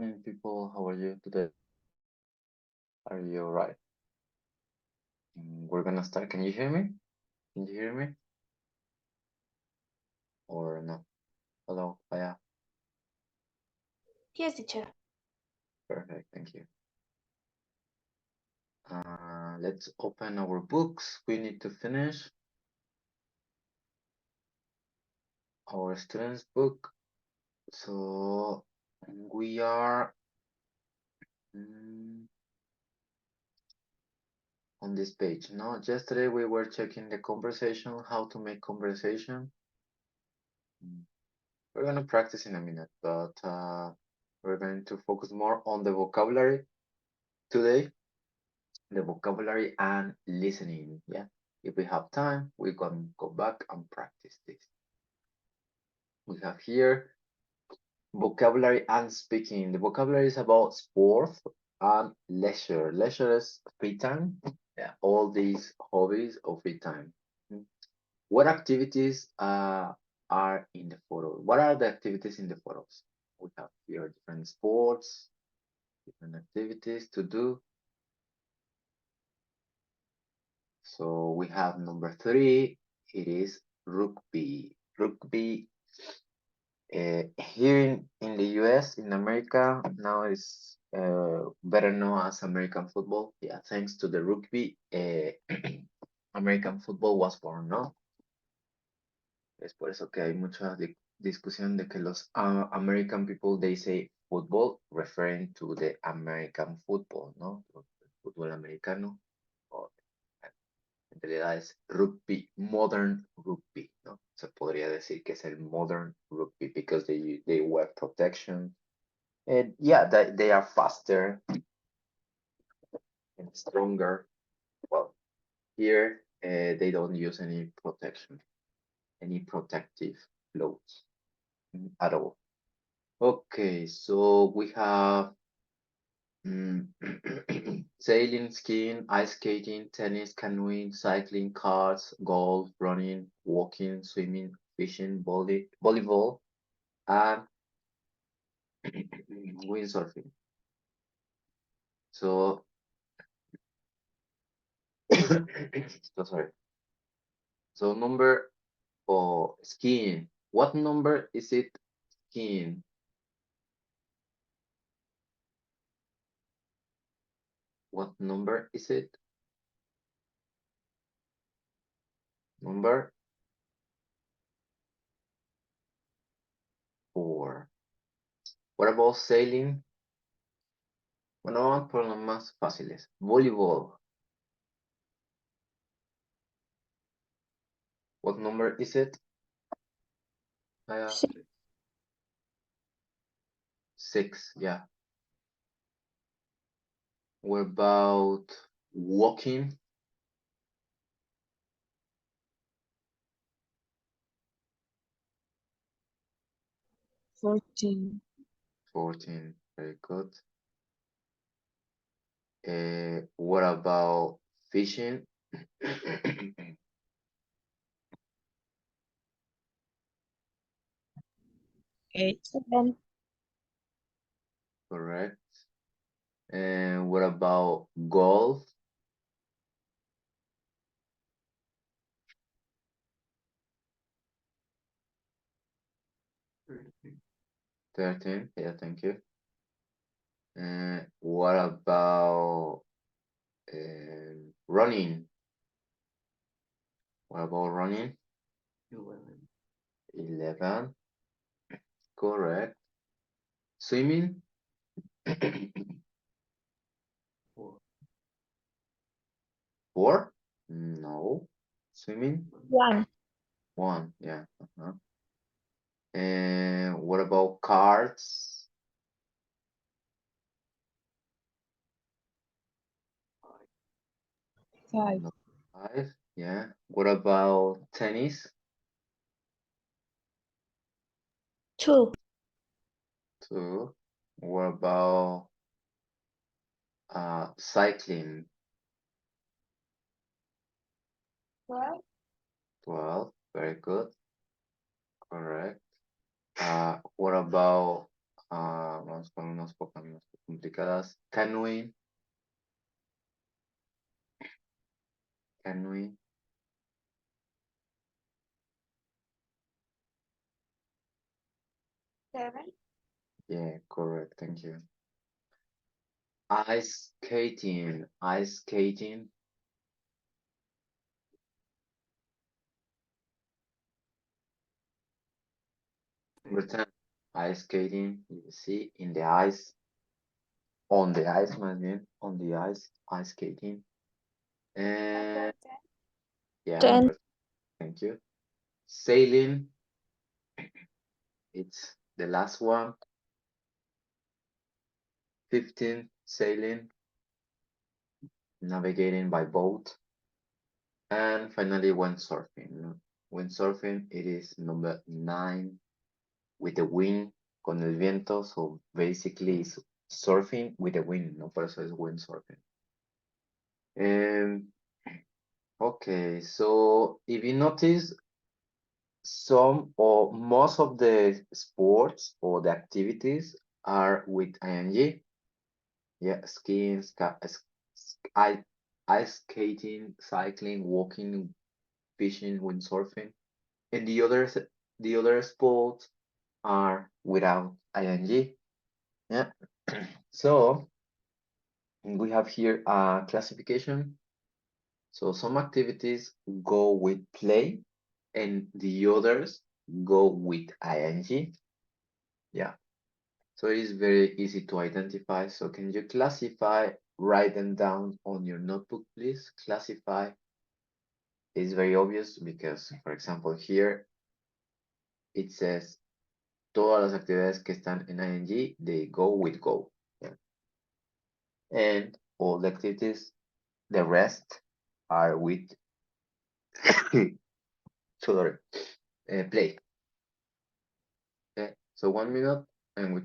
morning, people. How are you today? Are you all right? We're gonna start. Can you hear me? Can you hear me? Or no? Hello, Aya. Yes, teacher. Perfect, thank you. Let's open our books. We need to finish our students' book. So we are on this page. No, yesterday we were checking the conversation, how to make conversation. We're gonna practice in a minute, but we're going to focus more on the vocabulary today, the vocabulary and listening. Yeah, if we have time, we can go back and practice this. We have here vocabulary and speaking. The vocabulary is about sport and leisure. Leisure is free time. Yeah, all these hobbies of free time. What activities are in the photo? What are the activities in the photos? We have here different sports, different activities to do. So we have number 3, it is rugby. Rugby here in the US, in America, now is better known as American football. Yeah, thanks to the rugby, American football was born, ¿no? Es por eso que hay mucha discusión de que los American people, they say football, referring to the American football, ¿no? El fútbol americano. En realidad es rugby, modern rugby, ¿no? Se podría decir que es el modern rugby because they wear protection. And yeah, they are faster and stronger. Well, here they don't use any protection, any protective clothes at all. Okay, so we have sailing, skiing, ice skating, tennis, canoeing, cycling, cars, golf, running, walking, swimming, fishing, volleyball, and windsurfing. So, so sorry. So number for skiing. What number is it skiing? What number is it? Number 4. What about sailing? Bueno, vamos por los más fáciles. Volleyball. What number is it? 6, yeah. What about walking? Fourteen. 14, very good. What about fishing? 8. 7. Correct. And what about golf? 13, yeah, thank you. What about running? What about running? 11, correct. Swimming? 4? No. Swimming? 1. 1, yeah. And what about cards? 5. No, 5, yeah. What about tennis? 2. 2. What about cycling? 12. 12, very good, correct. What about vamos con unas pocas más complicadas. Canoeing. Canoeing. Seven. Yeah, correct. Thank you. Ice skating. Ice skating. Number 10. Ice skating. You see in the ice. On the ice, más bien. On the ice. Ice skating. And yeah, 10. number. Thank you. Sailing. It's the last one. 15. Sailing. Navigating by boat. And finally, windsurfing. Windsurfing, it is number 9 with the wind, con el viento. So basically, it's surfing with the wind, no? Por eso es windsurfing. Um, okay, so if you notice, some or most of the sports or the activities are with ing. Yeah, skiing, ice, ice skating, cycling, walking, fishing, windsurfing. And the other sports are without ing. Yeah. So we have here a classification. So some activities go with play and the others go with ing. Yeah. So it is very easy to identify. So can you classify, write them down on your notebook, please? Classify is very obvious because, for example, here it says todas las actividades que están en ing, they go with go. Yeah. And all the activities, the rest are with sorry, play. Okay, so 1 minute and we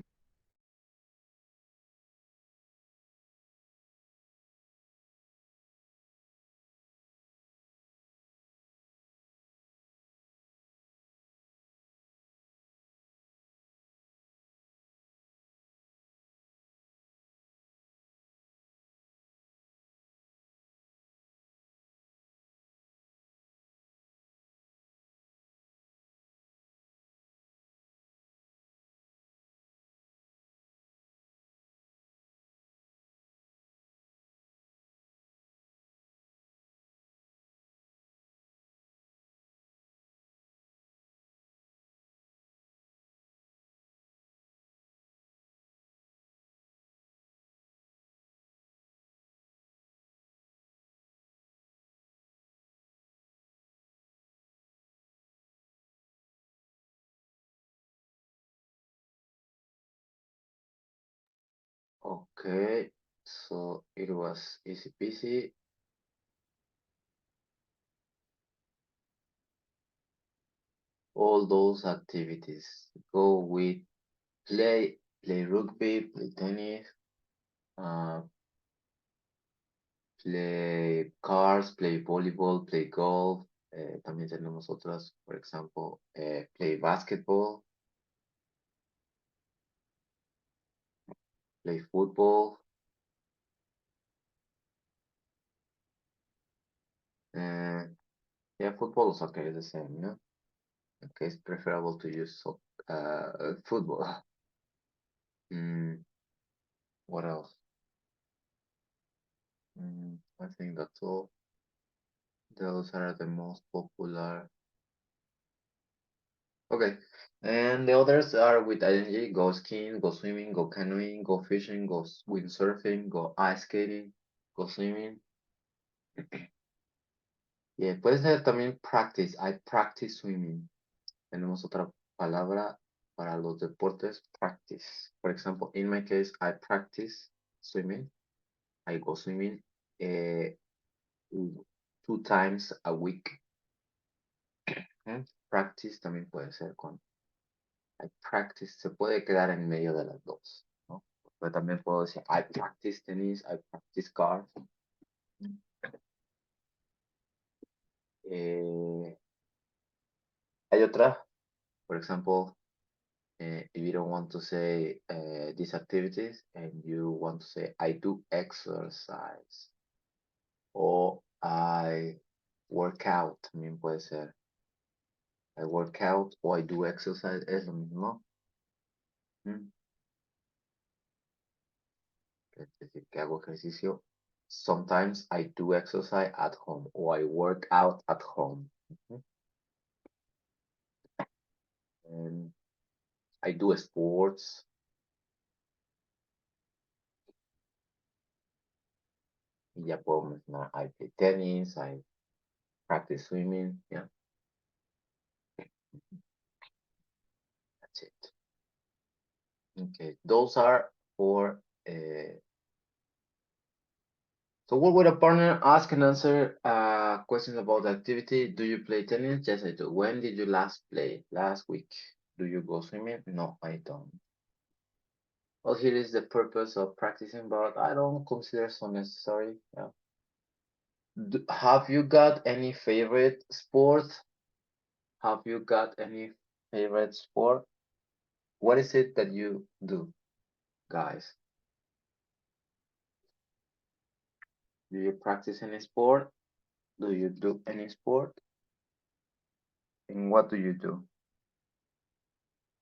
okay. So it was easy peasy. All those activities go with play rugby, play tennis, uh, play cars, play volleyball, play golf. También tenemos otras, por ejemplo, play basketball, play football. Uh, yeah, football or soccer is the same, you know? Okay, it's preferable to use football. Mm, what else? I think that's all. Those are the most popular. Okay, and the others are with ing, go skiing, go swimming, go canoeing, go fishing, go windsurfing, go ice skating, go swimming. Yeah, puede ser también practice. I practice swimming. Tenemos otra palabra para los deportes, practice. For example, in my case, I practice swimming. I go swimming 2 times a week. Practice también puede ser con I practice, se puede quedar en medio de las dos, ¿no? Pero también puedo decir I practice tennis, I practice cards. Eh, hay otra, por ejemplo, If you don't want to say these activities and you want to say I do exercise o I work out, también puede ser I work out o I do exercise, es lo mismo. ¿Mm? Es decir, que hago ejercicio. Sometimes I do exercise at home or I work out at home. And I do sports. Y ya puedo mencionar, I play tennis, I practice swimming. Yeah, that's it. Okay, those are for. So what would a partner ask and answer questions about the activity? Do you play tennis? Yes, I do. When did you last play? Last week. Do you go swimming? No, I don't. Well, here is the purpose of practicing, but I don't consider so necessary. Yeah. Have you got any favorite sport? Have you got any favorite sport? What is it that you do, guys? Do you practice any sport? Do you do any sport? And what do you do?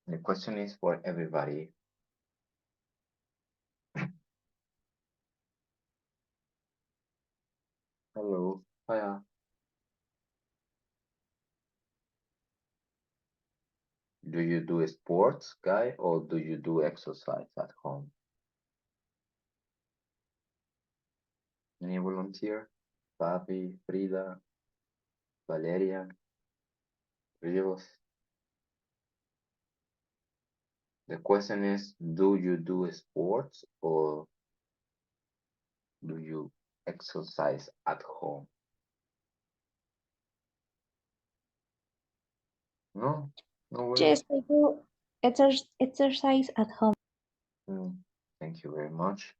The question is for everybody. Hello. Hiya. Do you do sports, guy, or do you do exercise at home? Any volunteer? Fabi, Frida, Valeria, Rios. The question is, do you do sports or do you exercise at home? No? No worries. Yes, I do exercise at home. Mm, thank you very much.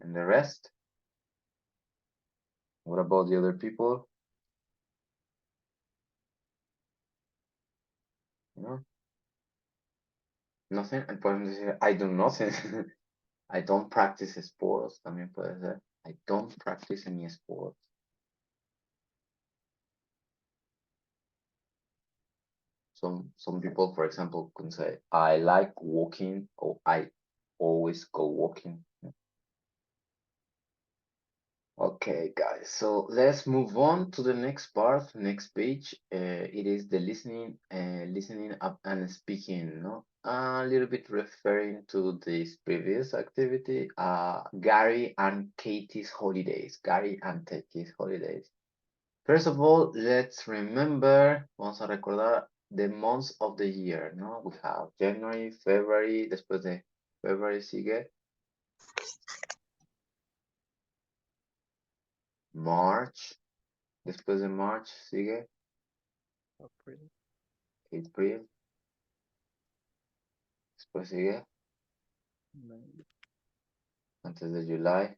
And the rest? What about the other people? No? Nothing. And podemos decir, I do nothing. I don't practice sports. También puede ser. I don't practice any sports. Some people, for example, can say, I like walking or I always go walking. Okay, guys, so let's move on to the next part, next page. It is the listening up and speaking, no? A little bit referring to this previous activity, Gary and Katie's holidays. Gary and Katie's holidays. First of all, let's remember, vamos a recordar the months of the year, ¿no? We have January, February, después de February sigue March, después de March sigue April, después sigue antes de July,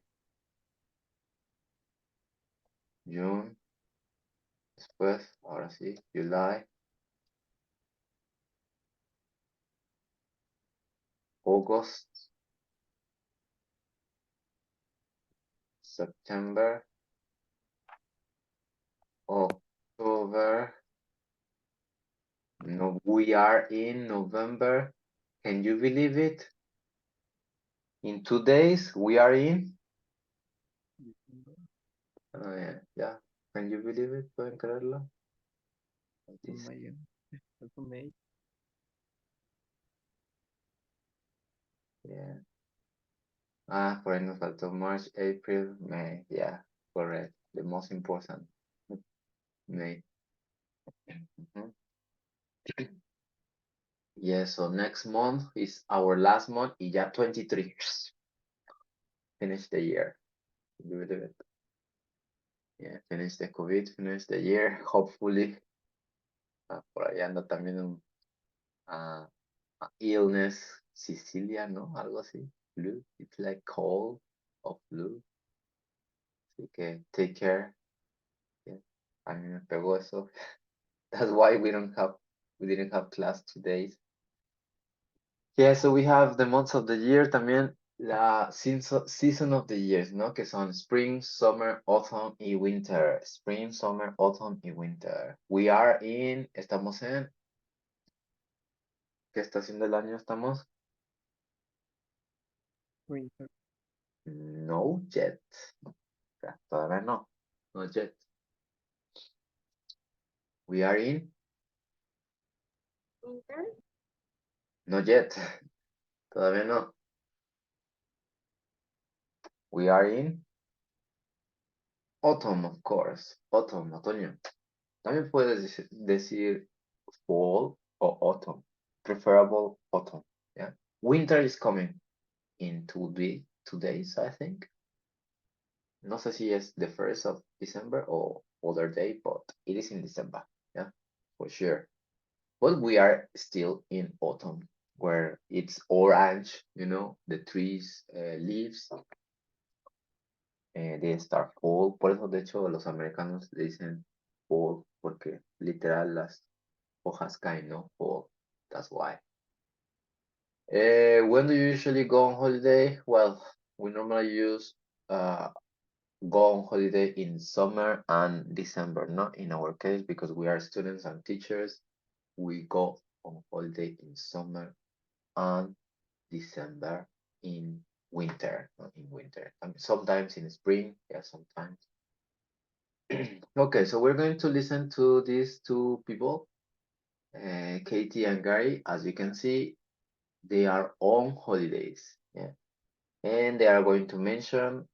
June, después, ahora sí, July, August, September, October. No, we are in November. Can you believe it? In 2 days, we are in. Oh, yeah, yeah. Can you believe it? ¿Pueden creerlo? This- Yeah. Ah, por ahí nos faltó March, April, May. Yeah, correct. The most important. May. Mhm. Yeah, so next month is our last month y ya 23. Finish the year. Can you believe it? Yeah, finish the COVID, finish the year. Hopefully, por ahí anda también un illness, Sicilia, ¿no? Algo así. Flu. It's like cold or flu. Así que take care. Yeah. A mí me pegó eso. That's why we didn't have class 2 days. Yeah, so we have the months of the year también, la season of the years, ¿no? Que son spring, summer, autumn y winter. Spring, summer, autumn y winter. Estamos en, ¿qué estación del año estamos? Winter. No yet. Todavía no. Not yet. We are in, Winter. not yet. Todavía no. We are in autumn, of course. Autumn, otoño. También puedes decir fall or autumn. Preferable autumn. Yeah. Winter is coming in 2 days, I think. No sé si es the 1st of December or other day, but it is in December. Yeah, for sure. But we are still in autumn, where it's orange, the trees, leaves, they start fall. Por eso, de hecho, los americanos le dicen fall, porque literal las hojas caen, ¿no? Fall. That's why. When do you usually go on holiday? Well, we normally go on holiday in summer and December, not in our case because we are students and teachers. We go on holiday in summer and December in winter, not in winter. I mean, sometimes in spring, yeah, sometimes. Okay, so we're going to listen to these two people, Katie and Gary. As you can see, they are on holidays, yeah, and they are going to mention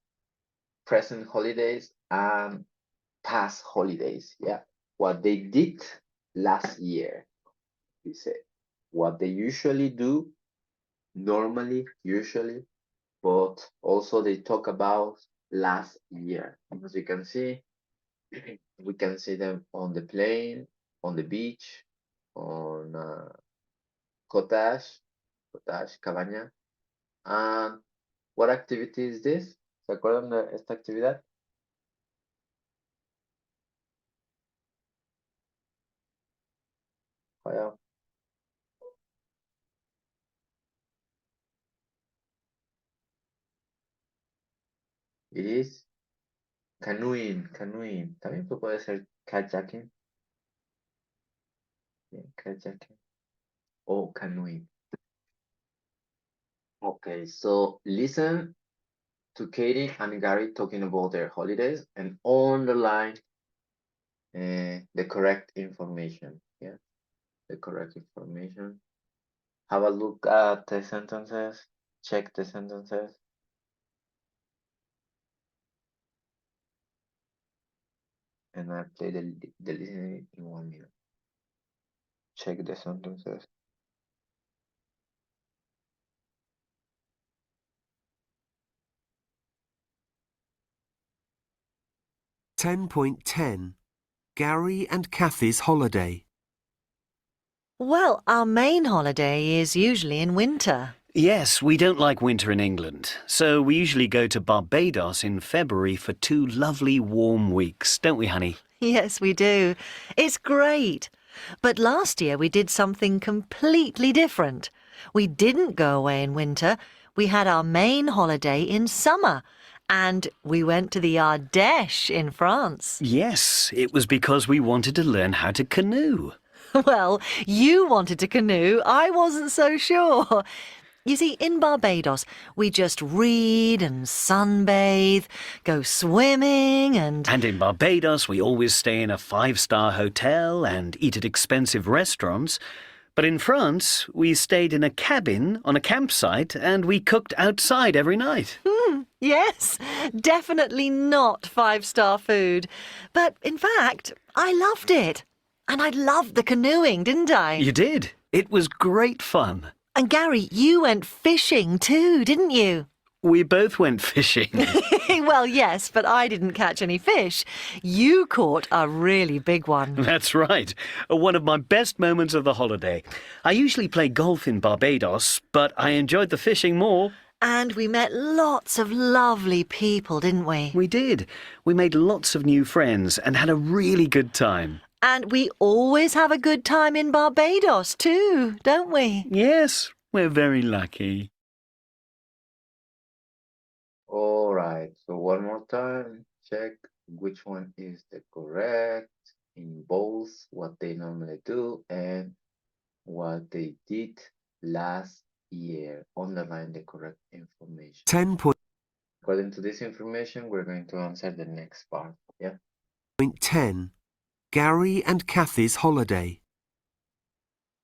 present holidays and past holidays, yeah, what they did last year. We say what they usually do, normally, usually, but also they talk about last year. As you can see, we can see them on the plane, on the beach, on cottage, cabaña. And what activity is this? ¿Se acuerdan de esta actividad? Vaya. It is canoeing. También puede ser kayaking. Yeah, kayaking. Oh, canoeing. Okay, so listen to Katie and Gary talking about their holidays and underline the correct information. Yeah, the correct information. Have a look at the sentences. Check the sentences. And I'll play the listening in 1 minute. Check the sentences. (10.10) Gary and Kathy's holiday. Well, our main holiday is usually in winter. Yes, we don't like winter in England, so we usually go to Barbados in February for 2 lovely warm weeks, don't we, honey? Yes, we do. It's great. But last year we did something completely different. We didn't go away in winter. We had our main holiday in summer. And we went to the Ardèche in France. Yes, it was because we wanted to learn how to canoe. Well, you wanted to canoe. I wasn't so sure. You see, in Barbados, we just read and sunbathe, go swimming and... And in Barbados, we always stay in a 5-star hotel and eat at expensive restaurants. But in France, we stayed in a cabin on a campsite and we cooked outside every night. Yes, definitely not 5-star food. But in fact, I loved it. And I loved the canoeing, didn't I? You did. It was great fun. And Gary, you went fishing too, didn't you? We both went fishing. Well, yes, but I didn't catch any fish. You caught a really big one. That's right. One of my best moments of the holiday. I usually play golf in Barbados, but I enjoyed the fishing more. And we met lots of lovely people, didn't we? We did. We made lots of new friends and had a really good time. And we always have a good time in Barbados too, don't we? Yes, we're very lucky. All right, so one more time, check which one is the correct in both what they normally do and what they did last year. Underline the correct information. 10.10. According to this information, we're going to answer the next part. Yeah. Gary and Kathy's holiday.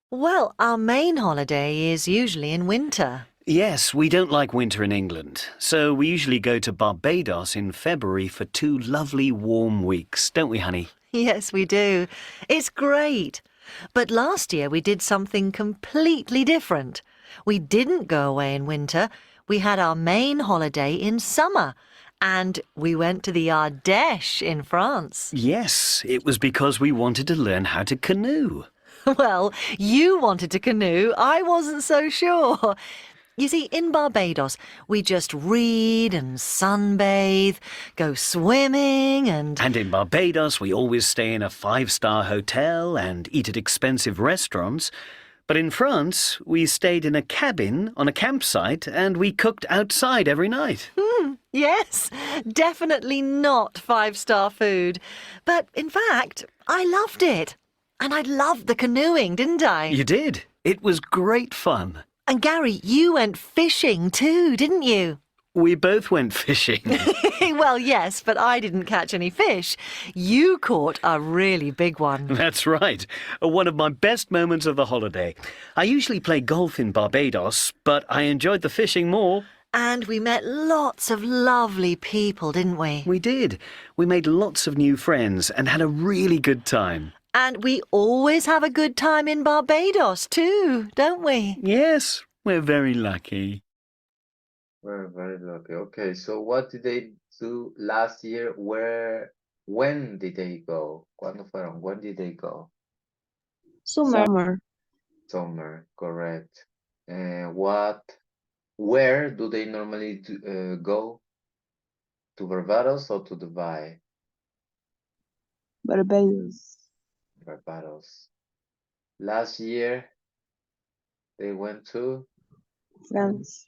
Well, our main holiday is usually in winter. Yes, we don't like winter in England, so we usually go to Barbados in February for 2 lovely warm weeks, don't we, honey? Yes, we do. It's great. But last year we did something completely different. We didn't go away in winter. We had our main holiday in summer. And we went to the Ardèche in France. Yes, it was because we wanted to learn how to canoe. Well, you wanted to canoe. I wasn't so sure. You see, in Barbados, we just read and sunbathe, go swimming and... And in Barbados, we always stay in a 5-star hotel and eat at expensive restaurants. But in France, we stayed in a cabin on a campsite and we cooked outside every night. Yes, definitely not 5-star food. But in fact, I loved it. And I loved the canoeing, didn't I? You did. It was great fun. And Gary, you went fishing too, didn't you? We both went fishing. Well, yes, but I didn't catch any fish. You caught a really big one. That's right. One of my best moments of the holiday. I usually play golf in Barbados, but I enjoyed the fishing more. And we met lots of lovely people, didn't we? We did. We made lots of new friends and had a really good time. And we always have a good time in Barbados too, don't we? Yes, we're very lucky. We're very lucky. Okay, so what did they do last year? When did they go? ¿Cuándo fueron? When did they go? Summer. Summer, correct. And where do they normally go? To Barbados or to Dubai? Barbados. Barbados. Last year, they went to France.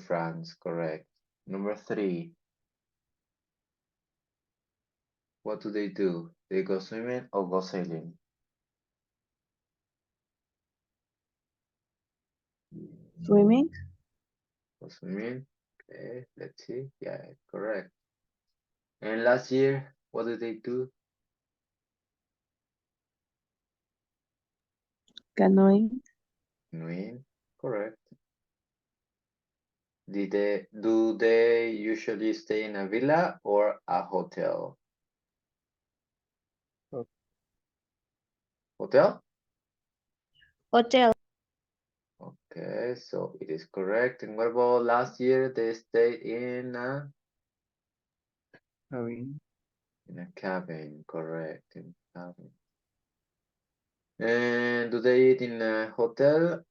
France, correct. Number 3, what do? They go swimming or go sailing? Swimming. Go swimming. Okay, let's see. Yeah, correct. And last year, what did they do? Canoeing. Canoeing, correct. Do they usually stay in a villa or a hotel? Hotel? Hotel. Okay, so it is correct. And what about last year? They stayed in a cabin, correct. In a cabin. And do they eat in a hotel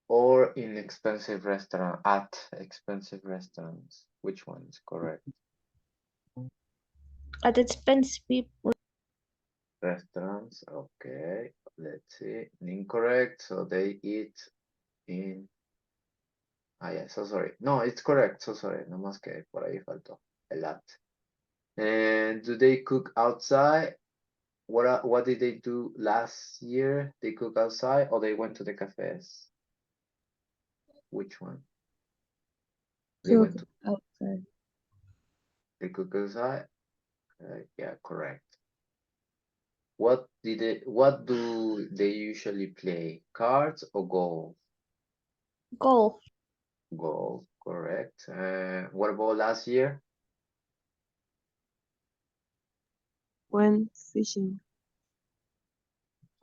or in expensive restaurant? At expensive restaurants? Which one is correct? At expensive Restaurants, okay. Let's see. Incorrect. So they eat in. Ah, yeah, so sorry. No, it's correct. So sorry. No más que por ahí faltó. El at. And do they cook outside? What did they do last year? They cook outside or they went to the cafes? Which one? They went to outside. they cook outside? Yeah, correct. What do they usually play? Cards or golf? Golf. Golf, correct. What about last year? Went fishing.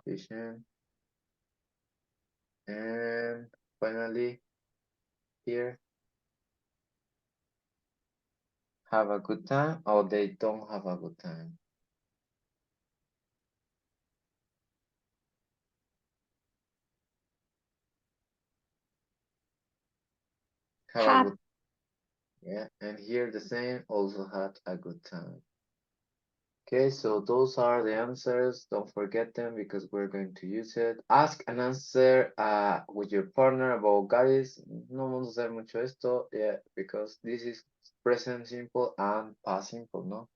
Fishing. And finally, here, have a good time or they don't have a good time? Have a Have. good, yeah. And here the same, also had a good time. Okay, so those are the answers. Don't forget them because we're going to use it. Ask and answer with your partner about guys. No vamos a hacer mucho esto, yeah, because this is present simple and past simple, ¿no?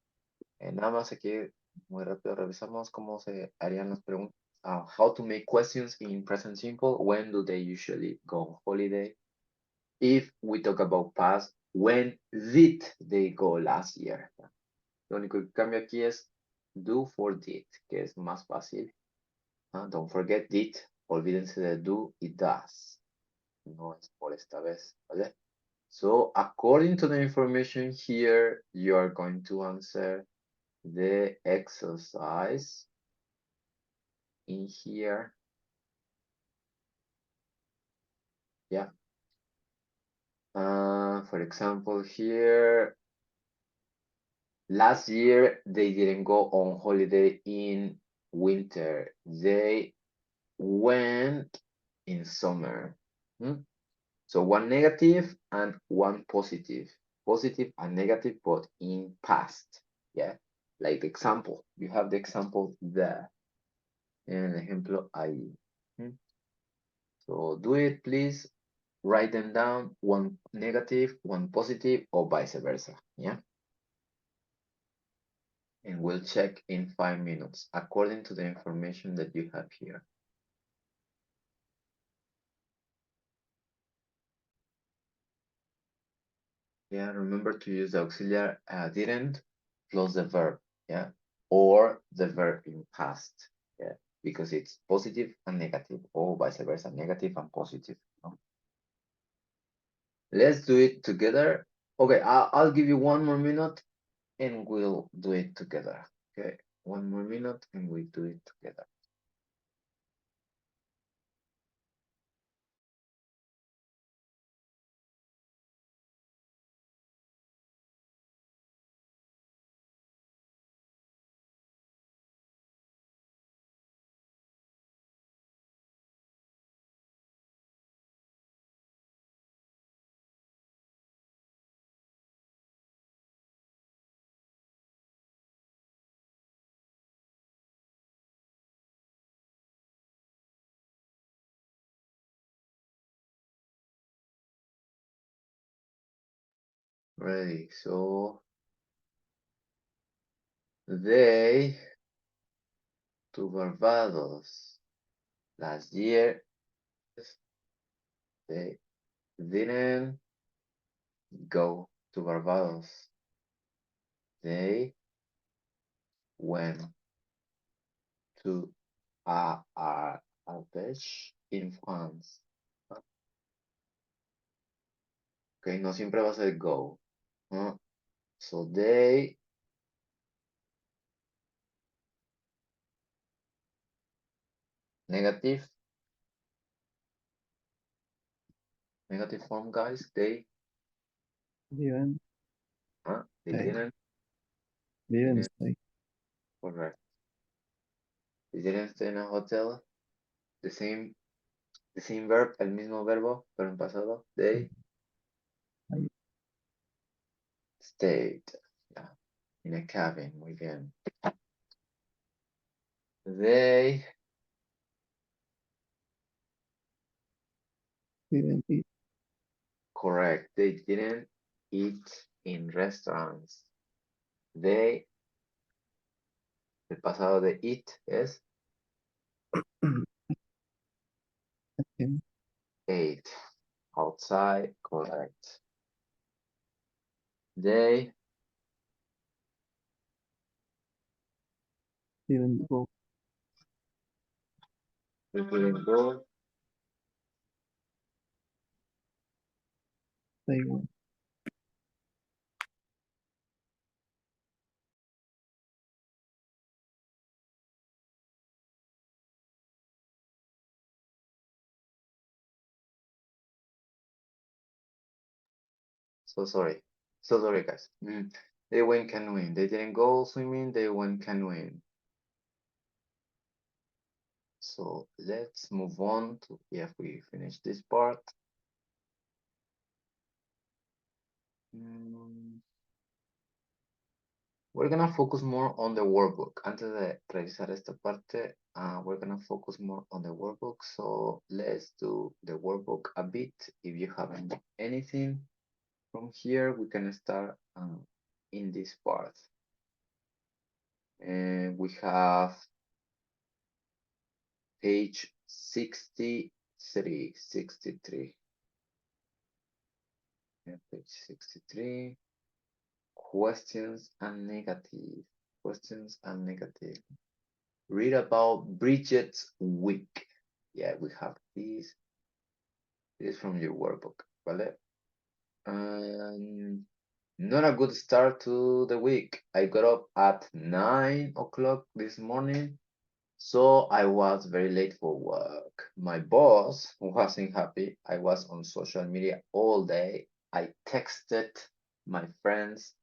Nada más aquí, muy rápido, revisamos cómo se harían las preguntas. How to make questions in present simple. When do they usually go on holiday? If we talk about past, when did they go last year? Lo único que cambia aquí es do for did, que es más fácil. Don't forget did. Olvídense de do y does. No es por esta vez, ¿vale? So, according to the information here, you are going to answer the exercise in here. Yeah. For example, here, last year they didn't go on holiday in winter. They went in summer. So one negative and one positive. Positive and negative, but in past. Yeah. Like the example. You have the example there. En el ejemplo ahí. So do it, please. Write them down. One negative, one positive, or vice versa. Yeah. And we'll check in 5 minutes according to the information that you have here. Yeah, remember to use the auxiliary didn't plus the verb, yeah, or the verb in past, yeah, because it's positive and negative, or vice versa, negative and positive. No? Let's do it together. Okay, I'll give you 1 more minute and we'll do it together. Okay, 1 more minute and we do it together. Ready, so they to Barbados last year. They didn't go to Barbados. They went to Ardèche in France. Okay, no siempre va a ser go. So they negative form, guys. They Didn't. they Hey. didn't Didn't stay. correct. They didn't stay in a hotel. The same verb, el mismo verbo, pero en pasado. They Ahí. stayed. Yeah, in a cabin. Muy bien. They Didn't eat. correct. They didn't eat in restaurants. They el pasado de eat es Again. ate. Outside, correct. They Didn't go. didn't go. They went. So sorry. So sorry, guys. They went canoeing. They didn't go swimming. They went canoeing. So let's move on to if we finish this part. We're gonna focus more on the workbook. Antes de revisar esta parte, we're gonna focus more on the workbook. So let's do the workbook a bit. If you haven't done anything from here, we can start in this part. And we have page 63. Yeah, page 63. Questions and negative. Questions and negative. Read about Bridget's week. Yeah, we have this. This is from your workbook, ¿vale? Not a good start to the week. I got up at 9 o'clock this morning, so I was very late for work. My boss wasn't happy. I was on social media all day. I texted my friends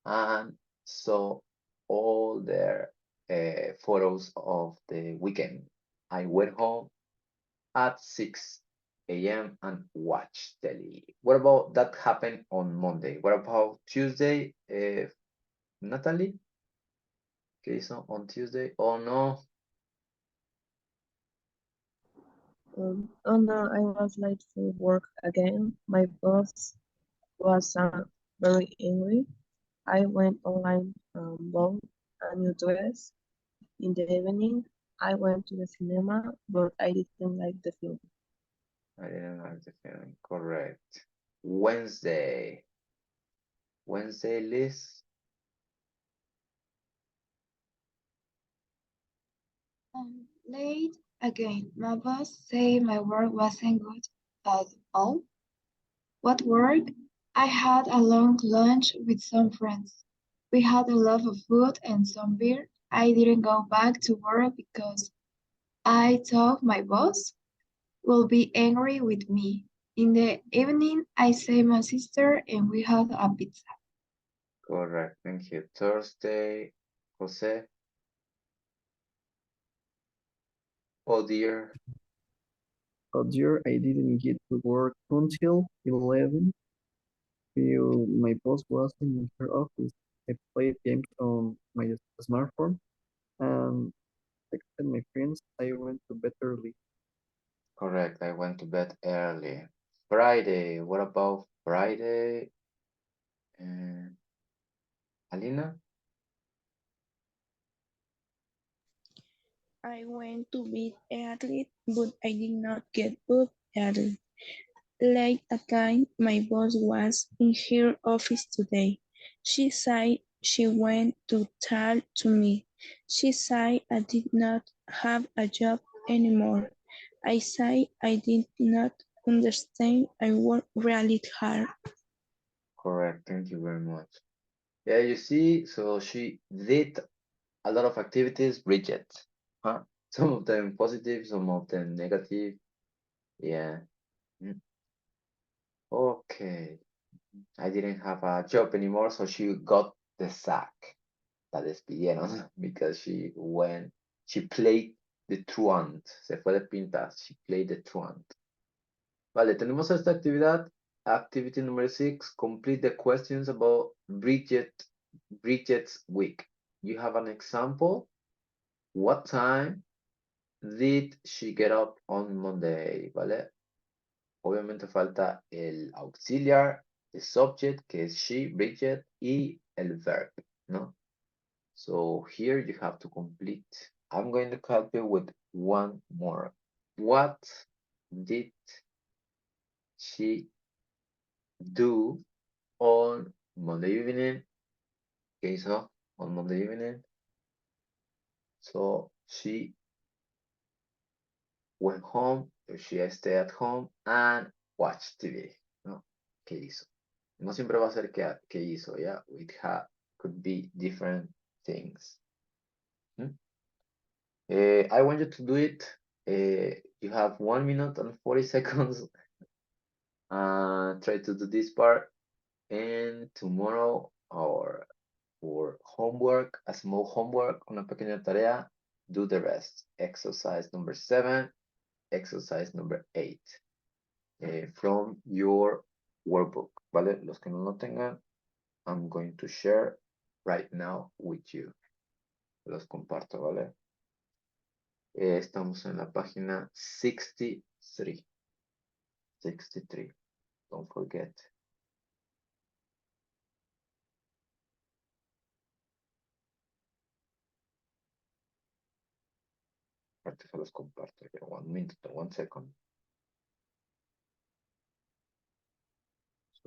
and saw all their photos of the weekend. I went home at 6 a.m. and watched telly. What about that happened on Monday? What about Tuesday, Natalie? Okay, so on Tuesday, oh no, Oh no, I was late for work again. My boss was very angry. I went online, bought a new dress. In the evening, I went to the cinema, but I didn't like the film. I didn't like the feeling. Correct. Wednesday. Wednesday, Liz. Late again. My boss said my work wasn't good at all. What work? I had a long lunch with some friends. We had a lot of food and some beer. I didn't go back to work because I thought my boss will be angry with me. In the evening, I saved my sister and we had a pizza. Correct. Thank you. Thursday, Jose. Oh dear. Oh dear, I didn't get to work until 11. Till my boss was in her office. I played games on my smartphone and texted my friends. I went to bed early. Correct. I went to bed early. Friday. What about Friday? And Alina? I went to bed early, but I did not get up early. Late again, my boss was in her office today. She said she went to talk to me. She said I did not have a job anymore. I said I did not understand. I worked really hard. Correct. Thank you very much. Yeah, you see, so she did a lot of activities, Bridget. Huh? Some of them positive, some of them negative. Yeah. Mm. Okay. I didn't have a job anymore, so she got the sack. La despidieron because she played the truant. Se fue de pintas. She played the truant. Vale, tenemos esta actividad. Activity number 6, complete the questions about Bridget's week. You have an example. What time did she get up on Monday? ¿Vale? Obviamente falta el auxiliar, the subject, que es she, Bridget, y el verb, ¿no? So here you have to complete. I'm going to help you with one more. What did she do on Monday evening? Okay, so on Monday evening. So she went home, she stayed at home and watched TV, ¿no? ¿Qué hizo? No siempre va a ser qué hizo, ¿ya? Could be different things. ¿Mm? I want you to do it. You have 1 minute and 40 seconds. Try to do this part. And tomorrow, our for homework, a small homework, una pequeña tarea, do the rest. Exercise number 7, exercise number 8. From your workbook, ¿vale? Los que no lo tengan, I'm going to share right now with you. Los comparto, ¿vale? Estamos en la página 63. 63. Don't forget. Ahorita se los comparto. Here, 1 minute, 1 second.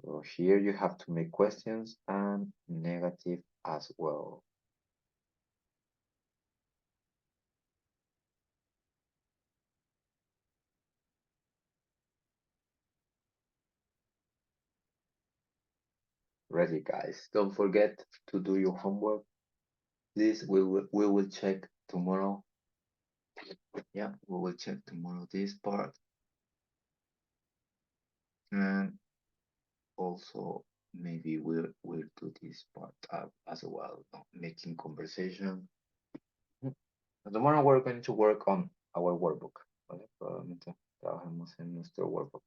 So here you have to make questions and negative as well. Ready, guys. Don't forget to do your homework. This we will check tomorrow. Yeah, we will check tomorrow this part. And also maybe we'll do this part as well, making conversation. Tomorrow we're going to work on our workbook. ¿Vale? Probablemente trabajemos en nuestro workbook.